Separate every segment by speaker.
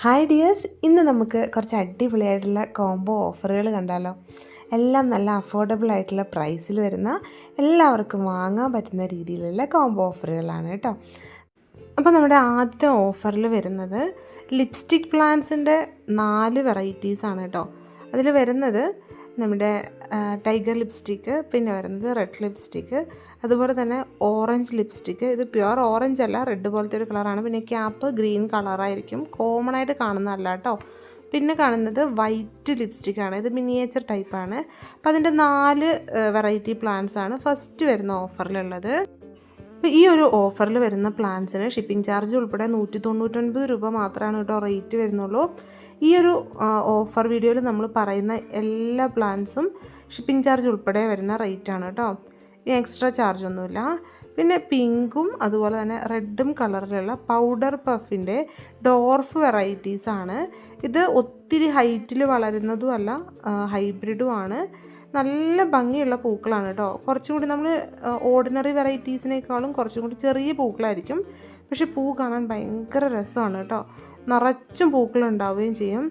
Speaker 1: Hi dears, ഇന്ന് നമുക്ക് കുറച്ച് അടിപൊളിയായിട്ടുള്ള കോംബോ ഓഫറുകൾ കണ്ടാലോ. എല്ലാം നല്ല അഫോർഡബിൾ ആയിട്ടുള്ള പ്രൈസിൽ വരുന്ന, എല്ലാവർക്കും വാങ്ങാൻ പറ്റുന്ന രീതിയിലുള്ള കോംബോ ഓഫറുകളാണ് കേട്ടോ. അപ്പോൾ നമ്മുടെ ആദ്യത്തെ ഓഫറിൽ വരുന്നത് ലിപ്സ്റ്റിക് പ്ലാന്റ്സിൻ്റെ 4 വെറൈറ്റീസാണ് കേട്ടോ. അതിൽ വരുന്നത് നമ്മുടെ ടൈഗർ ലിപ്സ്റ്റിക്ക്, പിന്നെ വരുന്നത് റെഡ് ലിപ്സ്റ്റിക്ക്, അതുപോലെ തന്നെ ഓറഞ്ച് ലിപ്സ്റ്റിക്ക്. ഇത് പ്യുവർ ഓറഞ്ച് അല്ല, റെഡ് പോലത്തെ ഒരു കളറാണ്. പിന്നെ ക്യാപ്പ് ഗ്രീൻ കളറായിരിക്കും, കോമൺ ആയിട്ട് കാണുന്നതല്ല കേട്ടോ. പിന്നെ കാണുന്നത് വൈറ്റ് ലിപ്സ്റ്റിക്കാണ്, ഇത് മിനിയേച്ചർ ടൈപ്പാണ്. അപ്പോൾ അതിൻ്റെ 4 വെറൈറ്റി പ്ലാന്റ്സ് ആണ് ഫസ്റ്റ് വരുന്ന ഓഫറിലുള്ളത്. അപ്പോൾ ഈ ഒരു ഓഫറിൽ വരുന്ന പ്ലാൻസിന് ഷിപ്പിംഗ് ചാർജ് ഉൾപ്പെടെ 199 രൂപ മാത്രമാണ് കേട്ടോ റേറ്റ് വരുന്നുള്ളൂ. ഈ ഒരു ഓഫർ വീഡിയോയിൽ നമ്മൾ പറയുന്ന എല്ലാ പ്ലാൻസും ഷിപ്പിംഗ് ചാർജ് ഉൾപ്പെടെ വരുന്ന റേറ്റാണ് കേട്ടോ. ഈ എക്സ്ട്രാ ചാർജ് ഒന്നുമില്ല. പിന്നെ പിങ്കും അതുപോലെ തന്നെ റെഡും കളറിലുള്ള പൗഡർ പഫിൻ്റെ ഡോർഫ് വെറൈറ്റീസാണ്. ഇത് ഒത്തിരി ഹൈറ്റിൽ വളരുന്നതുമല്ല, ഹൈബ്രിഡുമാണ്. നല്ല ഭംഗിയുള്ള പൂക്കളാണ് കേട്ടോ. കുറച്ചും കൂടി നമ്മൾ ഓർഡിനറി വെറൈറ്റീസിനേക്കാളും കുറച്ചും കൂടി ചെറിയ പൂക്കളായിരിക്കും, പക്ഷെ പൂ കാണാൻ ഭയങ്കര രസമാണ് കേട്ടോ. നിറച്ചും പൂക്കളുണ്ടാവുകയും ചെയ്യും.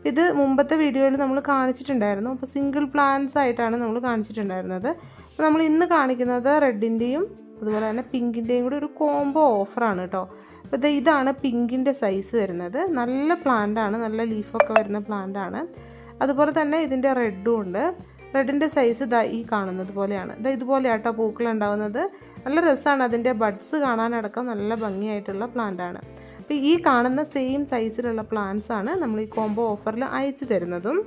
Speaker 1: ഇത് മുമ്പത്തെ വീഡിയോയിൽ നമ്മൾ കാണിച്ചിട്ടുണ്ടായിരുന്നു. അപ്പോൾ സിംഗിൾ പ്ലാന്റ്സ് ആയിട്ടാണ് നമ്മൾ കാണിച്ചിട്ടുണ്ടായിരുന്നത്. അപ്പോൾ നമ്മൾ ഇന്ന് കാണിക്കുന്നത് റെഡിൻ്റെയും അതുപോലെ തന്നെ പിങ്കിൻ്റെയും കൂടി ഒരു കോംബോ ഓഫറാണ് കേട്ടോ. അപ്പോൾ ഇതാണ് പിങ്കിൻ്റെ സൈസ് വരുന്നത്. നല്ല പ്ലാന്റാണ്, നല്ല ലീഫൊക്കെ വരുന്ന പ്ലാന്റാണ്. അതുപോലെ തന്നെ ഇതിൻ്റെ റെഡും ഉണ്ട്. റെഡിൻ്റെ സൈസ് ഈ കാണുന്നത് പോലെയാണ്. ഇതുപോലെയാട്ടോ പൂക്കളുണ്ടാവുന്നത്. നല്ല രസമാണ്, അതിൻ്റെ ബഡ്സ് കാണാനടക്കം നല്ല ഭംഗിയായിട്ടുള്ള പ്ലാന്റാണ്. അപ്പോൾ ഈ കാണുന്ന സെയിം സൈസിലുള്ള പ്ലാന്റ്സ് ആണ് നമ്മൾ ഈ കോംബോ ഓഫറിൽ അയച്ചു തരുന്നതും.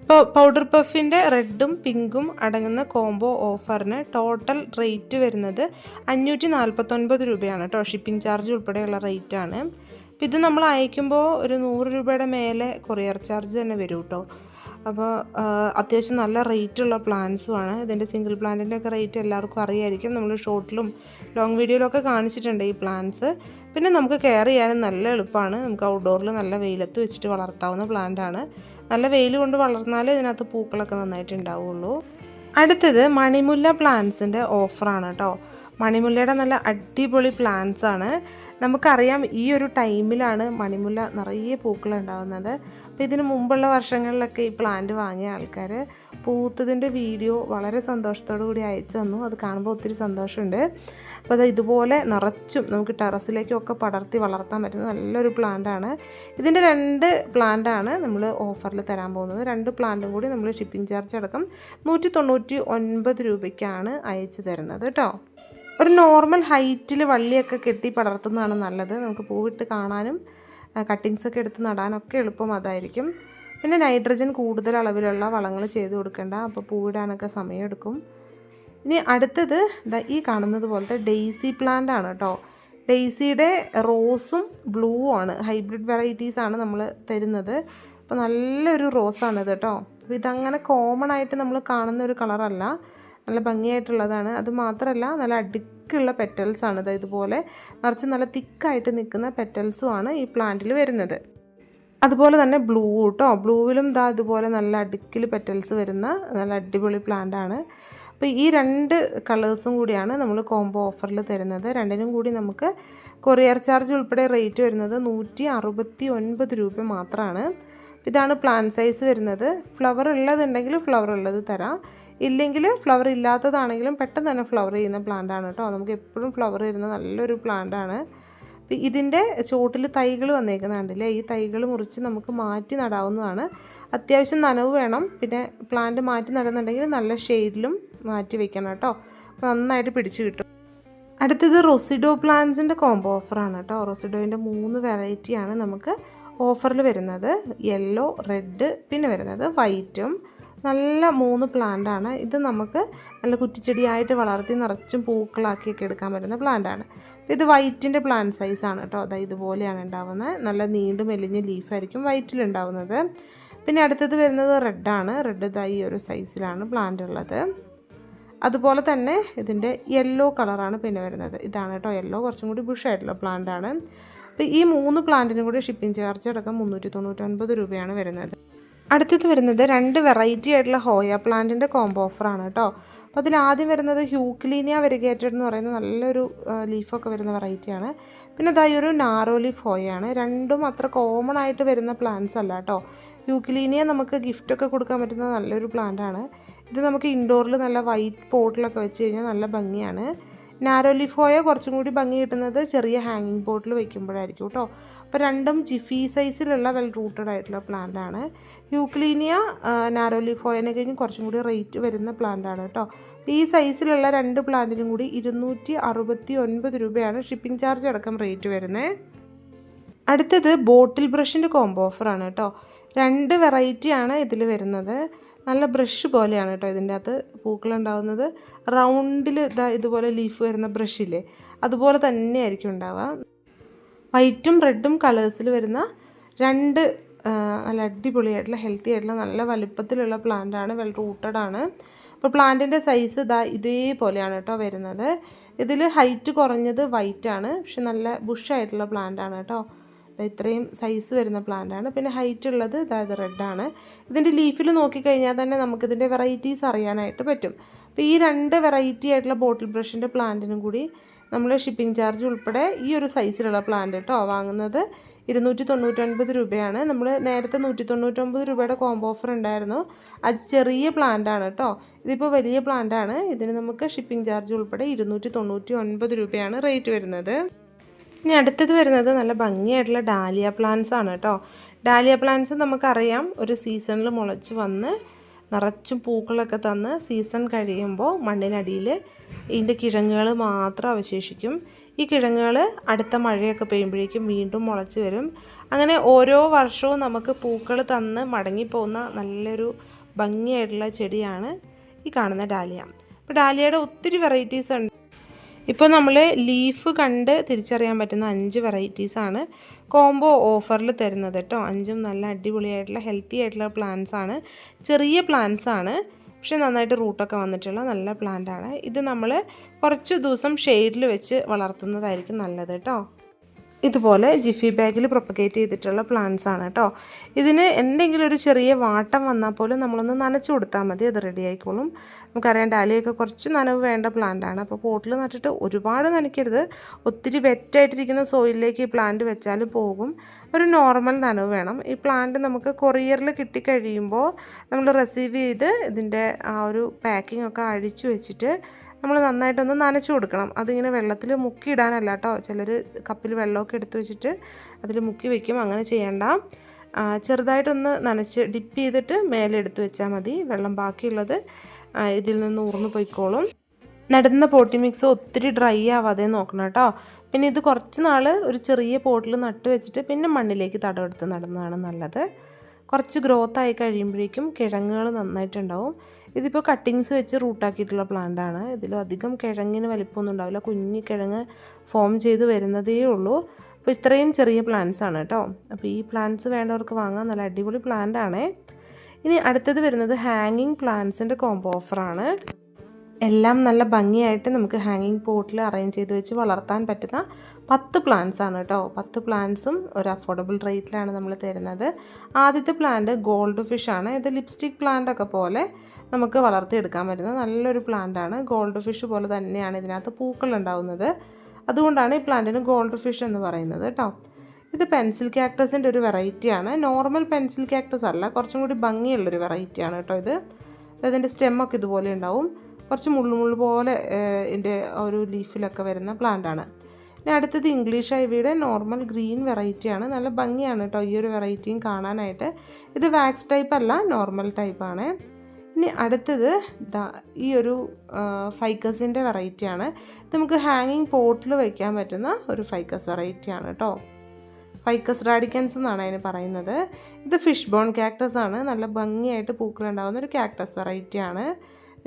Speaker 1: ഇപ്പോൾ പൗഡർ പഫിൻ്റെ റെഡും പിങ്കും അടങ്ങുന്ന കോംബോ ഓഫറിന് ടോട്ടൽ റേറ്റ് വരുന്നത് 549 രൂപയാണ് കേട്ടോ. ഷിപ്പിംഗ് ചാർജ് ഉൾപ്പെടെയുള്ള റേറ്റാണ്. അപ്പോൾ ഇത് നമ്മൾ അയക്കുമ്പോൾ ഒരു 100 രൂപയുടെ മേലെ കൊറിയർ ചാർജ് തന്നെ വരും കേട്ടോ. അപ്പോൾ അത്യാവശ്യം നല്ല റേറ്റുള്ള പ്ലാന്റ്സുമാണ്. ഇതിൻ്റെ സിംഗിൾ പ്ലാന്റിൻ്റെ ഒക്കെ റേറ്റ് എല്ലാവർക്കും അറിയായിരിക്കും. നമ്മൾ ഷോർട്ടിലും ലോങ് വീഡിയോയിലൊക്കെ കാണിച്ചിട്ടുണ്ട് ഈ പ്ലാന്റ്സ്. പിന്നെ നമുക്ക് കെയർ ചെയ്യാനും നല്ല എളുപ്പമാണ്. നമുക്ക് ഔട്ട്ഡോറിൽ നല്ല വെയിലത്ത് വെച്ചിട്ട് വളർത്താവുന്ന പ്ലാന്റാണ്. നല്ല വെയിൽ കൊണ്ട് വളർന്നാലേ ഇതിനകത്ത് പൂക്കളൊക്കെ നന്നായിട്ട് ഉണ്ടാവുള്ളൂ. അടുത്തത് മണിമുല്ല പ്ലാന്റ്സിൻ്റെ ഓഫറാണ് കേട്ടോ. മണിമുല്ലയുടെ നല്ല അടിപൊളി പ്ലാന്റ്സ് ആണ്. നമുക്കറിയാം ഈ ഒരു ടൈമിലാണ് മണിമുല്ല നിറയെ പൂക്കളുണ്ടാകുന്നത്. അപ്പോൾ ഇതിന് മുമ്പുള്ള വർഷങ്ങളിലൊക്കെ ഈ പ്ലാന്റ് വാങ്ങിയ ആൾക്കാർ പൂത്തതിൻ്റെ വീഡിയോ വളരെ സന്തോഷത്തോടു കൂടി അയച്ചു തന്നു. അത് കാണുമ്പോൾ ഒത്തിരി സന്തോഷമുണ്ട്. അപ്പോൾ അത് ഇതുപോലെ നിറച്ചും നമുക്ക് ടെറസിലേക്കൊക്കെ പടർത്തി വളർത്താൻ പറ്റുന്ന നല്ലൊരു പ്ലാന്റാണ്. ഇതിൻ്റെ 2 പ്ലാന്റാണ് നമ്മൾ ഓഫറിൽ തരാൻ പോകുന്നത്. 2 പ്ലാന്റും കൂടി നമ്മൾ ഷിപ്പിംഗ് ചാർജ് അടക്കം 199 രൂപയ്ക്കാണ് അയച്ചു തരുന്നത് കേട്ടോ. ഒരു നോർമൽ ഹൈറ്റിൽ വള്ളിയൊക്കെ കെട്ടി പടർത്തുന്നതാണ് നല്ലത്. നമുക്ക് പൂവിട്ട് കാണാനും കട്ടിങ്സൊക്കെ എടുത്ത് നടാനൊക്കെ എളുപ്പം അതായിരിക്കും. പിന്നെ നൈട്രജൻ കൂടുതൽ അളവിലുള്ള വളങ്ങൾ ചെയ്ത് കൊടുക്കേണ്ട, അപ്പോൾ പൂവിടാനൊക്കെ സമയമെടുക്കും. ഇനി അടുത്തത് ഈ കാണുന്നത് പോലത്തെ ഡെയ്സി പ്ലാന്റ് ആണ് കേട്ടോ. ഡെയ്സിയുടെ റോസും ബ്ലൂവും ആണ്, ഹൈബ്രിഡ് വെറൈറ്റീസാണ് നമ്മൾ തരുന്നത്. അപ്പോൾ നല്ലൊരു റോസാണിത് കേട്ടോ. അപ്പോൾ ഇതങ്ങനെ കോമൺ ആയിട്ട് നമ്മൾ കാണുന്ന ഒരു കളറല്ല, നല്ല ഭംഗിയായിട്ടുള്ളതാണ്. അതുമാത്രമല്ല നല്ല അടുക്കുള്ള പെറ്റൽസാണ്. ഇതുപോലെ നിറച്ച് നല്ല തിക്കായിട്ട് നിൽക്കുന്ന പെറ്റൽസുമാണ് ഈ പ്ലാന്റിൽ വരുന്നത്. അതുപോലെ തന്നെ ബ്ലൂ കേട്ടോ. ബ്ലൂവിലും ഇതുപോലെ നല്ല അടുക്കിൽ പെറ്റൽസ് വരുന്ന നല്ല അടിപൊളി പ്ലാന്റാണ്. അപ്പോൾ ഈ 2 കളേഴ്സും കൂടിയാണ് നമ്മൾ കോംബോ ഓഫറിൽ തരുന്നത്. 2നും കൂടി നമുക്ക് കൊറിയർ ചാർജ് ഉൾപ്പെടെ റേറ്റ് വരുന്നത് 169 രൂപ മാത്രമാണ്. ഇതാണ് പ്ലാന്റ് സൈസ് വരുന്നത്. ഫ്ലവർ ഉള്ളതുണ്ടെങ്കിൽ ഫ്ലവർ ഉള്ളത് തരാം, ഇല്ലെങ്കിൽ ഫ്ലവർ ഇല്ലാത്തതാണെങ്കിലും പെട്ടെന്ന് തന്നെ ഫ്ലവർ ചെയ്യുന്ന പ്ലാന്റാണ് കേട്ടോ. നമുക്ക് എപ്പോഴും ഫ്ലവർ വരുന്ന നല്ലൊരു പ്ലാന്റാണ്. ഇതിൻ്റെ ചോട്ടിൽ തൈകൾ വന്നേക്കുന്നുണ്ടല്ലേ, ഈ തൈകൾ മുറിച്ച് നമുക്ക് മാറ്റി നടാവുന്നതാണ്. അത്യാവശ്യം നനവ് വേണം. പിന്നെ പ്ലാന്റ് മാറ്റി നടുന്നുണ്ടെങ്കിൽ നല്ല ഷെയ്ഡിലും മാറ്റി വെക്കണം കേട്ടോ, നന്നായിട്ട് പിടിച്ച് കിട്ടും. അടുത്തത് റൊസിഡോ പ്ലാന്റ്സിൻ്റെ കോംബോ ഓഫറാണ് കേട്ടോ. റൊസിഡോയിൻ്റെ 3 വെറൈറ്റിയാണ് നമുക്ക് ഓഫറിൽ വരുന്നത്. യെല്ലോ, റെഡ്, പിന്നെ വരുന്നത് വൈറ്റും. നല്ല 3 പ്ലാന്റാണ്. ഇത് നമുക്ക് നല്ല കുറ്റിച്ചെടിയായിട്ട് വളർത്തി നിറച്ചും പൂക്കളാക്കിയൊക്കെ എടുക്കാൻ പറ്റുന്ന പ്ലാന്റാണ്. ഇത് വൈറ്റിൻ്റെ പ്ലാന്റ് സൈസാണ് കേട്ടോ. ഇതുപോലെയാണ് ഉണ്ടാവുന്നത്. നല്ല നീണ്ടു മെലിഞ്ഞ ലീഫായിരിക്കും വൈറ്റിലുണ്ടാവുന്നത്. പിന്നെ അടുത്തത് വരുന്നത് റെഡാണ്. റെഡ് ഈ ഒരു സൈസിലാണ് പ്ലാന്റ് ഉള്ളത്. അതുപോലെ തന്നെ ഇതിൻ്റെ യെല്ലോ കളറാണ് പിന്നെ വരുന്നത്. ഇതാണ് കേട്ടോ യെല്ലോ, കുറച്ചും കൂടി ബുഷായിട്ടുള്ള പ്ലാന്റാണ്. അപ്പോൾ ഈ 3 പ്ലാന്റിനും കൂടി ഷിപ്പിംഗ് ചാർജ് അടക്കം 399 രൂപയാണ് വരുന്നത്. അടുത്തത് വരുന്നത് 2 വെറൈറ്റി ആയിട്ടുള്ള ഹോയ പ്ലാന്റിൻ്റെ കോംബോ ഓഫറാണ് കേട്ടോ. അപ്പോൾ അതിൽ ആദ്യം വരുന്നത് ഹ്യൂക്ലീനിയ വെരിഗേറ്റഡ് എന്ന് പറയുന്ന നല്ലൊരു ലീഫൊക്കെ വരുന്ന വെറൈറ്റിയാണ്. പിന്നെ ഇതായി ഒരു നാരോ ലീഫ് ഹോയാണ്. രണ്ടും അത്ര കോമൺ ആയിട്ട് വരുന്ന പ്ലാന്റ്സ് അല്ല കേട്ടോ. ഹ്യൂക്ലീനിയ നമുക്ക് ഗിഫ്റ്റൊക്കെ കൊടുക്കാൻ പറ്റുന്ന നല്ലൊരു പ്ലാന്റാണ്. ഇത് നമുക്ക് ഇൻഡോറിൽ നല്ല വൈറ്റ് പോട്ടിലൊക്കെ വെച്ച് കഴിഞ്ഞാൽ നല്ല ഭംഗിയാണ്. നാരോ ലീഫ് ഹോയ കുറച്ചും കൂടി ഭംഗി കിട്ടുന്നത് ചെറിയ ഹാങ്ങിങ് പോട്ടിൽ വയ്ക്കുമ്പോഴായിരിക്കും കേട്ടോ. അപ്പോൾ രണ്ടും ജിഫി സൈസിലുള്ള വെൽ റൂട്ടഡ് ആയിട്ടുള്ള പ്ലാന്റ് ആണ്. ഹ്യൂക്ലീനിയ നാരോ ലീഫ് ഹോയനെ കഴിഞ്ഞ് കുറച്ചും കൂടി റേറ്റ് വരുന്ന പ്ലാന്റ് ആണ് കേട്ടോ. ഈ സൈസിലുള്ള 2 പ്ലാന്റിനും കൂടി 269 രൂപയാണ് ഷിപ്പിംഗ് ചാർജ് അടക്കം റേറ്റ് വരുന്നത്. അടുത്തത് ബോട്ടിൽ ബ്രഷിൻ്റെ കോംബോ ഓഫറാണ് കേട്ടോ. 2 വെറൈറ്റിയാണ് ഇതിൽ വരുന്നത്. നല്ല ബ്രഷ് പോലെയാണ് കേട്ടോ ഇതിൻ്റെ അകത്ത് പൂക്കളുണ്ടാവുന്നത്. റൗണ്ടിൽ ഇതുപോലെ ലീഫ് വരുന്ന ബ്രഷില്ലേ, അതുപോലെ തന്നെയായിരിക്കും ഉണ്ടാവുക. വൈറ്റും റെഡും കളേഴ്സിൽ വരുന്ന 2 നല്ല അടിപൊളിയായിട്ടുള്ള ഹെൽത്തി ആയിട്ടുള്ള നല്ല വലുപ്പത്തിലുള്ള പ്ലാന്റാണ്, വെൽ റൂട്ടഡ് ആണ്. അപ്പോൾ പ്ലാന്റിൻ്റെ സൈസ് ഇതേപോലെയാണ് കേട്ടോ വരുന്നത്. ഇതിൽ ഹൈറ്റ് കുറഞ്ഞത് വൈറ്റ് ആണ്, പക്ഷെ നല്ല ബുഷായിട്ടുള്ള പ്ലാന്റ് ആണ് കേട്ടോ. ഇത്രയും സൈസ് വരുന്ന പ്ലാന്റാണ്. പിന്നെ ഹൈറ്റ് ഉള്ളത് ഇത് റെഡാണ്. ഇതിൻ്റെ ലീഫിൽ നോക്കിക്കഴിഞ്ഞാൽ തന്നെ നമുക്കിതിൻ്റെ വെറൈറ്റീസ് അറിയാനായിട്ട് പറ്റും. അപ്പോൾ ഈ 2 വെറൈറ്റി ആയിട്ടുള്ള ബോട്ടിൽ ബ്രഷിൻ്റെ പ്ലാന്റിനും കൂടി നമ്മൾ ഷിപ്പിംഗ് ചാർജ് ഉൾപ്പെടെ ഈ ഒരു സൈസിലുള്ള പ്ലാന്റ് കേട്ടോ വാങ്ങുന്നത് 299 രൂപയാണ്. നമ്മൾ നേരത്തെ 199 രൂപയുടെ കോംബോ ഓഫർ ഉണ്ടായിരുന്നു. അത് ചെറിയ പ്ലാന്റാണ് കേട്ടോ. ഇതിപ്പോൾ വലിയ പ്ലാന്റാണ്. ഇതിന് നമുക്ക് ഷിപ്പിംഗ് ചാർജ് ഉൾപ്പെടെ 299 രൂപയാണ് റേറ്റ് വരുന്നത്. ഇനി അടുത്തത് വരുന്നത് നല്ല ഭംഗിയായിട്ടുള്ള ഡാലിയ പ്ലാന്റ്സ് ആണ് കേട്ടോ. ഡാലിയ പ്ലാന്റ്സ് നമുക്കറിയാം ഒരു സീസണിൽ മുളച്ച് വന്ന് നിറച്ചും പൂക്കളൊക്കെ തന്ന് സീസൺ കഴിയുമ്പോൾ മണ്ണിനടിയിൽ ഇതിൻ്റെ കിഴങ്ങുകൾ മാത്രം അവശേഷിക്കും. ഈ കിഴങ്ങുകൾ അടുത്ത മഴയൊക്കെ പെയ്യുമ്പോഴേക്കും വീണ്ടും മുളച്ച് വരും. അങ്ങനെ ഓരോ വർഷവും നമുക്ക് പൂക്കൾ തന്ന് മടങ്ങിപ്പോകുന്ന നല്ലൊരു ഭംഗിയായിട്ടുള്ള ചെടിയാണ് ഈ കാണുന്ന ഡാലിയ. അപ്പോൾ ഡാലിയയുടെ ഒത്തിരി വെറൈറ്റീസ് ഉണ്ട്. ഇപ്പോൾ നമ്മൾ ലീഫ് കണ്ട് തിരിച്ചറിയാൻ പറ്റുന്ന 5 വെറൈറ്റീസാണ് കോംബോ ഓഫറിൽ തരുന്നത് കേട്ടോ. 5ഉം നല്ല അടിപൊളിയായിട്ടുള്ള ഹെൽത്തി ആയിട്ടുള്ള പ്ലാന്റ്സ് ആണ്. ചെറിയ പ്ലാന്റ്സ് ആണ്, പക്ഷെ നന്നായിട്ട് റൂട്ടൊക്കെ വന്നിട്ടുള്ള നല്ല പ്ലാന്റ് ആണ്. ഇത് നമ്മൾ കുറച്ച് ദിവസം ഷെയ്ഡിൽ വെച്ച് വളർത്തുന്നതായിരിക്കും നല്ലത് കേട്ടോ. ഇതുപോലെ ജിഫി ബാഗിൽ പ്രൊപ്പഗേറ്റ് ചെയ്തിട്ടുള്ള പ്ലാന്റ്സ് ആണ് കേട്ടോ. ഇതിന് എന്തെങ്കിലും ഒരു ചെറിയ വാട്ടം വന്നാൽ പോലും നമ്മളൊന്ന് നനച്ചു കൊടുത്താൽ മതി, അത് റെഡി ആയിക്കോളും. നമുക്കറിയാം ഡാലിയൊക്കെ കുറച്ച് നനവ് വേണ്ട പ്ലാന്റാണ്. അപ്പോൾ പോട്ടിൽ നട്ടിട്ട് ഒരുപാട് നനയ്ക്കരുത്. ഒത്തിരി വെറ്റായിട്ടിരിക്കുന്ന സോയിലിലേക്ക് ഈ പ്ലാന്റ് വെച്ചാൽ പോകും. ഒരു നോർമൽ നനവ് വേണം. ഈ പ്ലാന്റ് നമുക്ക് കൊറിയറിൽ കിട്ടിക്കഴിയുമ്പോൾ നമ്മൾ റിസീവ് ചെയ്ത് ഇതിൻ്റെ ആ ഒരു പാക്കിംഗ് ഒക്കെ അഴിച്ചു വെച്ചിട്ട് നമ്മൾ നന്നായിട്ടൊന്ന് നനച്ചു കൊടുക്കണം. അതിങ്ങനെ വെള്ളത്തിൽ മുക്കിയിടാനല്ല കേട്ടോ. ചിലർ കപ്പിൽ വെള്ളമൊക്കെ എടുത്ത് വെച്ചിട്ട് അതിൽ മുക്കി വയ്ക്കും. അങ്ങനെ ചെയ്യണ്ട. ചെറുതായിട്ടൊന്ന് നനച്ച് ഡിപ്പ് ചെയ്തിട്ട് മേലെ എടുത്ത് വെച്ചാൽ മതി. വെള്ളം ബാക്കിയുള്ളത് ഇതിൽ നിന്ന് ഊർന്നു പോയിക്കോളും. നടുന്ന പോട്ടി മിക്സ് ഒത്തിരി ഡ്രൈ ആവാതെ നോക്കണം കേട്ടോ. പിന്നെ ഇത് കുറച്ച് നാൾ ഒരു ചെറിയ പോട്ടിൽ നട്ട് വെച്ചിട്ട് പിന്നെ മണ്ണിലേക്ക് തടമെടുത്ത് നടുന്നതാണ് നല്ലത്. കുറച്ച് ഗ്രോത്ത് ആയി കഴിയുമ്പോഴേക്കും കിഴങ്ങുകൾ നന്നായിട്ടുണ്ടാവും. ഇതിപ്പോൾ കട്ടിങ്സ് വെച്ച് റൂട്ടാക്കിയിട്ടുള്ള പ്ലാന്റാണ്. ഇതിലധികം കിഴങ്ങിന് വലിപ്പമൊന്നും ഉണ്ടാവില്ല. കുഞ്ഞി കിഴങ്ങ് ഫോം ചെയ്ത് വരുന്നതേ ഉള്ളൂ. അപ്പോൾ ഇത്രയും ചെറിയ പ്ലാന്റ്സ് ആണ് കേട്ടോ. അപ്പോൾ ഈ പ്ലാന്റ്സ് വേണ്ടവർക്ക് വാങ്ങാൻ നല്ല അടിപൊളി പ്ലാന്റ് ആണ്. ഇനി അടുത്തത് വരുന്നത് ഹാങ്ങിങ് പ്ലാന്റ്സിൻ്റെ കോംബോ ഓഫറാണ്. എല്ലാം നല്ല ഭംഗിയായിട്ട് നമുക്ക് ഹാങ്ങിങ് പോട്ടിൽ അറേഞ്ച് ചെയ്ത് വെച്ച് വളർത്താൻ പറ്റുന്ന 10 പ്ലാന്റ്സ് ആണ് കേട്ടോ. 10 പ്ലാന്റ്സും ഒരു അഫോർഡബിൾ റേറ്റിലാണ് നമ്മൾ തരുന്നത്. ആദ്യത്തെ പ്ലാന്റ് ഗോൾഡ് ഫിഷ് ആണ്. ഇത് ലിപ്സ്റ്റിക് പ്ലാന്റ് ഒക്കെ പോലെ നമുക്ക് വളർത്തിയെടുക്കാൻ പറ്റുന്ന നല്ലൊരു പ്ലാന്റ് ആണ്. ഗോൾഡ് ഫിഷ് പോലെ തന്നെയാണ് ഇതിനകത്ത് പൂക്കൾ ഉണ്ടാവുന്നത്. അതുകൊണ്ടാണ് ഈ പ്ലാന്റിന് ഗോൾഡ് ഫിഷ് എന്ന് പറയുന്നത് കേട്ടോ. ഇത് പെൻസിൽ ക്യാക്ടസിൻ്റെ ഒരു വെറൈറ്റിയാണ്. നോർമൽ പെൻസിൽ ക്യാക്ടസ് അല്ല, കുറച്ചും കൂടി ഭംഗിയുള്ളൊരു വെറൈറ്റിയാണ് കേട്ടോ ഇത്. അതിൻ്റെ സ്റ്റെമ്മൊക്കെ ഇതുപോലെ ഉണ്ടാവും. കുറച്ച് മുള്ളു പോലെ ഇതിൻ്റെ ഒരു ലീഫിലൊക്കെ വരുന്ന പ്ലാന്റാണ്. ഇനി അടുത്തത് ഇംഗ്ലീഷ് ഐവിയുടെ നോർമൽ ഗ്രീൻ വെറൈറ്റിയാണ്. നല്ല ഭംഗിയാണ് കേട്ടോ ഈ ഒരു വെറൈറ്റിയും കാണാനായിട്ട്. ഇത് വാക്സ് ടൈപ്പ് അല്ല, നോർമൽ ടൈപ്പാണ്. ഇനി അടുത്തത് ഈ ഒരു ഫൈക്കസിൻ്റെ വെറൈറ്റിയാണ്. ഇത് നമുക്ക് ഹാങ്ങിങ് പോട്ടിൽ വയ്ക്കാൻ പറ്റുന്ന ഒരു ഫൈക്കസ് വെറൈറ്റിയാണ് കേട്ടോ. ഫൈക്കസ് റാഡിക്കൻസ് എന്നാണ് അതിന് പറയുന്നത്. ഇത് ഫിഷ് ബോൺ ക്യാക്ടസ് ആണ്. നല്ല ഭംഗിയായിട്ട് പൂക്കളുണ്ടാകുന്ന ഒരു ക്യാക്ടസ് വെറൈറ്റിയാണ്.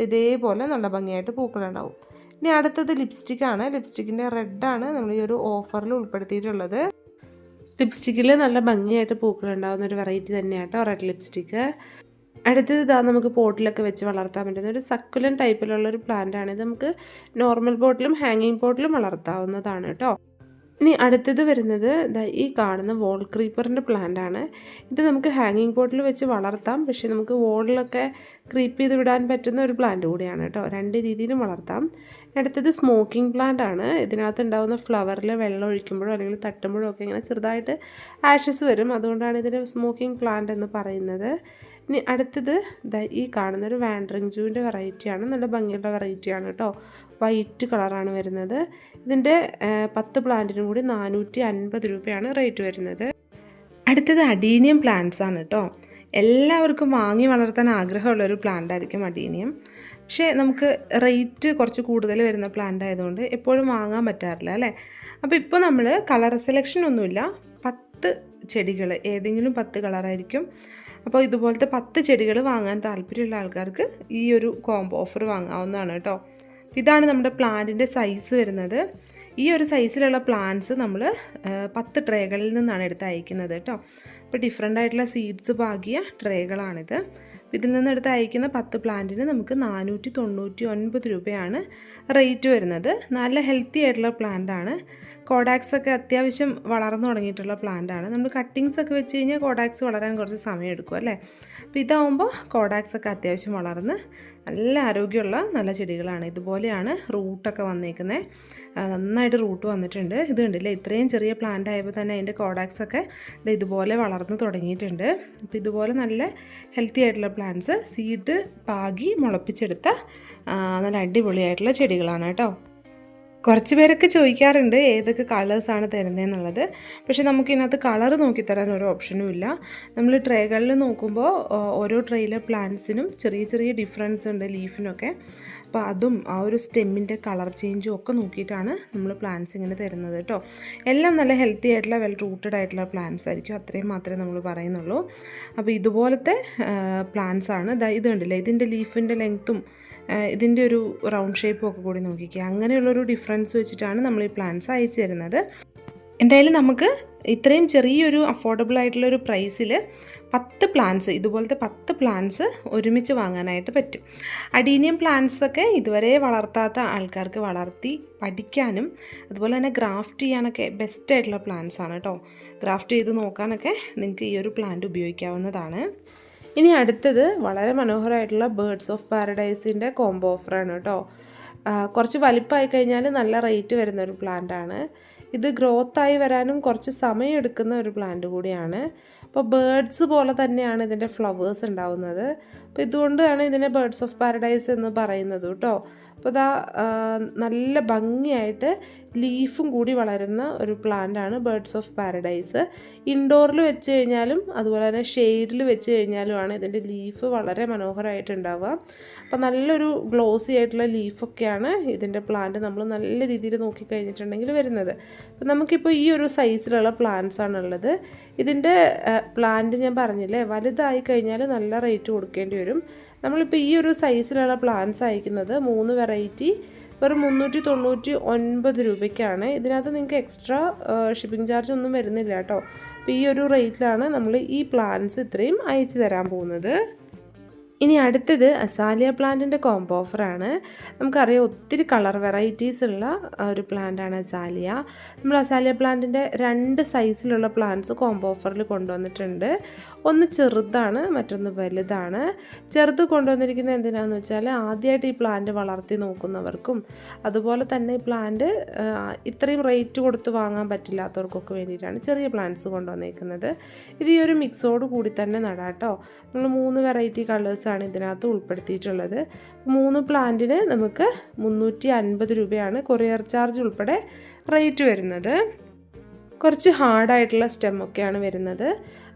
Speaker 1: ഇതേപോലെ നല്ല ഭംഗിയായിട്ട് പൂക്കളുണ്ടാവും. ഇനി അടുത്തത് ലിപ്സ്റ്റിക്കാണ്. ലിപ്സ്റ്റിക്കിൻ്റെ റെഡാണ് നമ്മൾ ഈ ഒരു ഓഫറിൽ ഉൾപ്പെടുത്തിയിട്ടുള്ളത്. ലിപ്സ്റ്റിക്കിൽ നല്ല ഭംഗിയായിട്ട് പൂക്കളുണ്ടാകുന്ന ഒരു വെറൈറ്റി തന്നെയാണ് കേട്ടോ റെഡ് ലിപ്സ്റ്റിക്ക്. അടുത്തത് നമുക്ക് പോട്ടിലൊക്കെ വെച്ച് വളർത്താൻ പറ്റുന്ന ഒരു സക്കുലൻ ടൈപ്പിലുള്ളൊരു പ്ലാന്റാണ്. ഇത് നമുക്ക് നോർമൽ പോട്ടിലും ഹാങ്ങിങ് പോട്ടിലും വളർത്താവുന്നതാണ് കേട്ടോ. ഇനി അടുത്തത് വരുന്നത് ഈ കാണുന്ന വോൾ ക്രീപ്പറിൻ്റെ പ്ലാന്റ് ആണ്. ഇത് നമുക്ക് ഹാങ്ങിങ് പോട്ടിൽ വെച്ച് വളർത്താം, പക്ഷേ നമുക്ക് വോളിലൊക്കെ ക്രീപ്പ് ചെയ്ത് വിടാൻ പറ്റുന്ന ഒരു പ്ലാന്റ് കൂടിയാണ് കേട്ടോ. രണ്ട് രീതിയിലും വളർത്താം. അടുത്തത് സ്മോക്കിംഗ് പ്ലാന്റ് ആണ്. ഇതിനകത്ത് ഉണ്ടാകുന്ന ഫ്ലവറിൽ വെള്ളം ഒഴിക്കുമ്പോഴോ അല്ലെങ്കിൽ തട്ടുമ്പോഴോ ഒക്കെ ഇങ്ങനെ ചെറുതായിട്ട് ആഷസ് വരും, അതുകൊണ്ടാണ് ഇതിന് സ്മോക്കിംഗ് പ്ലാന്റ് എന്ന് പറയുന്നത്. ഇനി അടുത്തത് ഈ കാണുന്നൊരു വാൻഡറിങ് ജൂവിൻ്റെ വെറൈറ്റിയാണ്. നല്ല ഭംഗിയുള്ള വെറൈറ്റിയാണ് കേട്ടോ. വൈറ്റ് കളറാണ് വരുന്നത്. ഇതിൻ്റെ 10 പ്ലാന്റിനും കൂടി 450 രൂപയാണ് റേറ്റ് വരുന്നത്. അടുത്തത് അഡീനിയം പ്ലാന്റ്സ് ആണ് കേട്ടോ. എല്ലാവർക്കും വാങ്ങി വളർത്താൻ ആഗ്രഹമുള്ളൊരു പ്ലാന്റ് ആയിരിക്കും അഡീനിയം. പക്ഷേ നമുക്ക് റേറ്റ് കുറച്ച് കൂടുതൽ വരുന്ന പ്ലാന്റ് ആയതുകൊണ്ട് എപ്പോഴും വാങ്ങാൻ പറ്റാറില്ല അല്ലേ. അപ്പോൾ ഇപ്പോൾ നമ്മൾ കളർ സെലക്ഷൻ ഒന്നുമില്ല, 10 ചെടികൾ, ഏതെങ്കിലും 10 കളറായിരിക്കും. അപ്പോൾ ഇതുപോലത്തെ 10 ചെടികൾ വാങ്ങാൻ താല്പര്യമുള്ള ആൾക്കാർക്ക് ഈ ഒരു കോംബോ ഓഫർ വാങ്ങാവുന്നതാണ് കേട്ടോ. ഇതാണ് നമ്മുടെ പ്ലാന്റിൻ്റെ സൈസ് വരുന്നത്. ഈ ഒരു സൈസിലുള്ള പ്ലാന്റ്സ് നമ്മൾ 10 ട്രേകളിൽ നിന്നാണ് എടുത്ത് അയക്കുന്നത് കേട്ടോ. അപ്പോൾ ഡിഫറെൻ്റ് ആയിട്ടുള്ള സീഡ്സ് പാകിയ ട്രേകളാണിത്. ഇതിൽ നിന്ന് എടുത്ത് അയക്കുന്ന 10 പ്ലാന്റിന് നമുക്ക് 499 രൂപയാണ് റേറ്റ് വരുന്നത്. നല്ല ഹെൽത്തി ആയിട്ടുള്ള പ്ലാന്റാണ്. കോഡാക്സ് ഒക്കെ അത്യാവശ്യം വളർന്നു തുടങ്ങിയിട്ടുള്ള പ്ലാന്റാണ്. നമ്മൾ കട്ടിങ്സ് ഒക്കെ വെച്ച് കഴിഞ്ഞാൽ കോഡാക്സ് വളരാൻ കുറച്ച് സമയം എടുക്കും അല്ലേ. അപ്പോൾ ഇതാവുമ്പോൾ കോഡാക്സ് ഒക്കെ അത്യാവശ്യം വളർന്ന് നല്ല ആരോഗ്യമുള്ള നല്ല ചെടികളാണ്. ഇതുപോലെയാണ് റൂട്ടൊക്കെ വന്നേക്കുന്നത്. നന്നായിട്ട് റൂട്ട് വന്നിട്ടുണ്ട്. ഇത് കണ്ടില്ലേ, ഇത്രയും ചെറിയ പ്ലാന്റ് ആയപ്പോൾ തന്നെ അതിൻ്റെ കോഡാക്സ് ഒക്കെ ഇതുപോലെ വളർന്ന് തുടങ്ങിയിട്ടുണ്ട്. അപ്പോൾ ഇതുപോലെ നല്ല ഹെൽത്തി ആയിട്ടുള്ള പ്ലാന്റ്സ് സീഡ് പാകി മുളപ്പിച്ചെടുത്ത നല്ല അടിപൊളിയായിട്ടുള്ള ചെടികളാണ് കേട്ടോ. കുറച്ച് പേരൊക്കെ ചോദിക്കാറുണ്ട് ഏതൊക്കെ കളേഴ്സാണ് തരുന്നതെന്നുള്ളത്. പക്ഷേ നമുക്കിതിനകത്ത് കളർ നോക്കിത്തരാൻ ഒരു ഓപ്ഷനും ഇല്ല. നമ്മൾ ട്രേകളിൽ നോക്കുമ്പോൾ ഓരോ ട്രേയിലെ പ്ലാന്റ്സിനും ചെറിയ ചെറിയ ഡിഫറൻസ് ഉണ്ട് ലീഫിനൊക്കെ. അപ്പോൾ അതും ആ ഒരു സ്റ്റെമ്മിൻ്റെ കളർ ചേഞ്ചും ഒക്കെ നോക്കിയിട്ടാണ് നമ്മൾ പ്ലാന്റ്സ് ഇങ്ങനെ തരുന്നത് കേട്ടോ. എല്ലാം നല്ല ഹെൽത്തി ആയിട്ടുള്ള വെൽ റൂട്ടഡ് ആയിട്ടുള്ള പ്ലാന്റ്സ് ആയിരിക്കും, അത്രയും മാത്രമേ നമ്മൾ പറയുന്നുള്ളൂ. അപ്പോൾ ഇതുപോലത്തെ പ്ലാന്റ്സ് ആണ്. ഇത് കണ്ടില്ലേ, ഇതിൻ്റെ ലീഫിൻ്റെ ലെങ്ത്തും ഇതിൻ്റെ ഒരു റൗണ്ട് ഷേപ്പും ഒക്കെ കൂടി നോക്കിക്കുക. അങ്ങനെയുള്ളൊരു ഡിഫറൻസ് വെച്ചിട്ടാണ് നമ്മൾ ഈ പ്ലാന്റ്സ് അയച്ചു തരുന്നത്. എന്തായാലും നമുക്ക് ഇത്രയും ചെറിയൊരു അഫോർഡബിൾ ആയിട്ടുള്ളൊരു പ്രൈസിൽ 10 പ്ലാന്റ്സ്, ഇതുപോലത്തെ 10 പ്ലാന്റ്സ് ഒരുമിച്ച് വാങ്ങാനായിട്ട് പറ്റും. അഡീനിയം പ്ലാന്റ്സൊക്കെ ഇതുവരെ വളർത്താത്ത ആൾക്കാർക്ക് വളർത്തി പഠിക്കാനും അതുപോലെ തന്നെ ഗ്രാഫ്റ്റ് ചെയ്യാനൊക്കെ ബെസ്റ്റ് ആയിട്ടുള്ള പ്ലാന്റ്സ് ആണ് കേട്ടോ. ഗ്രാഫ്റ്റ് ചെയ്ത് നോക്കാനൊക്കെ നിങ്ങൾക്ക് ഈ ഒരു പ്ലാന്റ് ഉപയോഗിക്കാവുന്നതാണ്. ഇനി അടുത്തത് വളരെ മനോഹരമായിട്ടുള്ള ബേർഡ്സ് ഓഫ് പാരഡൈസിൻ്റെ കോംബോ ഓഫറാണ് കേട്ടോ. കുറച്ച് വലിപ്പമായി കഴിഞ്ഞാൽ നല്ല റേറ്റ് വരുന്ന ഒരു പ്ലാന്റാണ്. ഇത് ഗ്രോത്തായി വരാനും കുറച്ച് സമയം എടുക്കുന്ന ഒരു പ്ലാന്റ് കൂടിയാണ്. അപ്പോൾ ബേർഡ്സ് പോലെ തന്നെയാണ് ഇതിൻ്റെ ഫ്ലവേഴ്സ് ഉണ്ടാവുന്നത്. അപ്പോൾ ഇതുകൊണ്ടാണ് ഇതിനെ ബേർഡ്സ് ഓഫ് പാരഡൈസ് എന്ന് പറയുന്നത് കേട്ടോ. അപ്പോൾ ഇതാ നല്ല ഭംഗിയായിട്ട് ലീഫും കൂടി വളരുന്ന ഒരു പ്ലാന്റാണ് ബേർഡ്സ് ഓഫ് പാരഡൈസ്. ഇൻഡോറിൽ വെച്ച് കഴിഞ്ഞാലും അതുപോലെ തന്നെ ഷെയ്ഡിൽ വെച്ച് കഴിഞ്ഞാലുമാണ് ഇതിൻ്റെ ലീഫ് വളരെ മനോഹരമായിട്ടുണ്ടാവുക. അപ്പോൾ നല്ലൊരു ഗ്ലോസി ആയിട്ടുള്ള ലീഫൊക്കെയാണ് ഇതിൻ്റെ പ്ലാന്റ് നമ്മൾ നല്ല രീതിയിൽ നോക്കിക്കഴിഞ്ഞിട്ടുണ്ടെങ്കിൽ വരുന്നത്. അപ്പോൾ നമുക്കിപ്പോൾ ഈ ഒരു സൈസിലുള്ള പ്ലാന്റ്സ് ആണുള്ളത്. ഇതിൻ്റെ പ്ലാന്റ് ഞാൻ പറഞ്ഞില്ലേ, വലുതായി കഴിഞ്ഞാൽ നല്ല റേറ്റ് കൊടുക്കേണ്ടി വരും. നമ്മളിപ്പോൾ ഈ ഒരു സൈസിലുള്ള പ്ലാന്റ്സ് അയക്കുന്നത് 3 വെറൈറ്റി വെറും 399 രൂപയ്ക്കാണ്. ഇതിനകത്ത് നിങ്ങൾക്ക് എക്സ്ട്രാ ഷിപ്പിംഗ് ചാർജ് ഒന്നും വരുന്നില്ല കേട്ടോ. അപ്പോൾ ഈ ഒരു റേറ്റിലാണ് നമ്മൾ ഈ പ്ലാന്റ്സ് ഇത്രയും അയച്ചു തരാൻ പോകുന്നത്. ഇനി അടുത്തത് അസാലിയ പ്ലാന്റിൻ്റെ കോംബോ ഓഫറാണ്. നമുക്കറിയാം ഒത്തിരി കളർ വെറൈറ്റീസ് ഉള്ള ഒരു പ്ലാന്റാണ് അസാലിയ. നമ്മൾ അസാലിയ പ്ലാന്റിൻ്റെ 2 സൈസിലുള്ള പ്ലാന്റ്സ് കോംബോ ഓഫറിൽ കൊണ്ടുവന്നിട്ടുണ്ട്. ഒന്ന് ചെറുതാണ്, മറ്റൊന്ന് വലുതാണ്. ചെറുത് കൊണ്ടുവന്നിരിക്കുന്നത് എന്തിനാണെന്ന് വെച്ചാൽ ആദ്യമായിട്ട് ഈ പ്ലാന്റ് വളർത്തി നോക്കുന്നവർക്കും അതുപോലെ തന്നെ ഈ പ്ലാന്റ് ഇത്രയും റേറ്റ് കൊടുത്ത് വാങ്ങാൻ പറ്റില്ലാത്തവർക്കൊക്കെ വേണ്ടിയിട്ടാണ് ചെറിയ പ്ലാന്റ്സ് കൊണ്ടുവന്നിരിക്കുന്നത്. ഇത് ഈ ഒരു മിക്സോട് കൂടി തന്നെ നടാട്ടോ. നമ്മൾ 3 വെറൈറ്റി കളേഴ്സ് ആണ് ഇതിനകത്ത് ഉൾപ്പെടുത്തിയിട്ടുള്ളത്. 3 പ്ലാന്റിന് നമുക്ക് 350 രൂപയാണ് കൊറിയർ ചാർജ് ഉൾപ്പെടെ റേറ്റ് വരുന്നത്. കുറച്ച് ഹാർഡായിട്ടുള്ള സ്റ്റെമ്മൊക്കെയാണ് വരുന്നത്.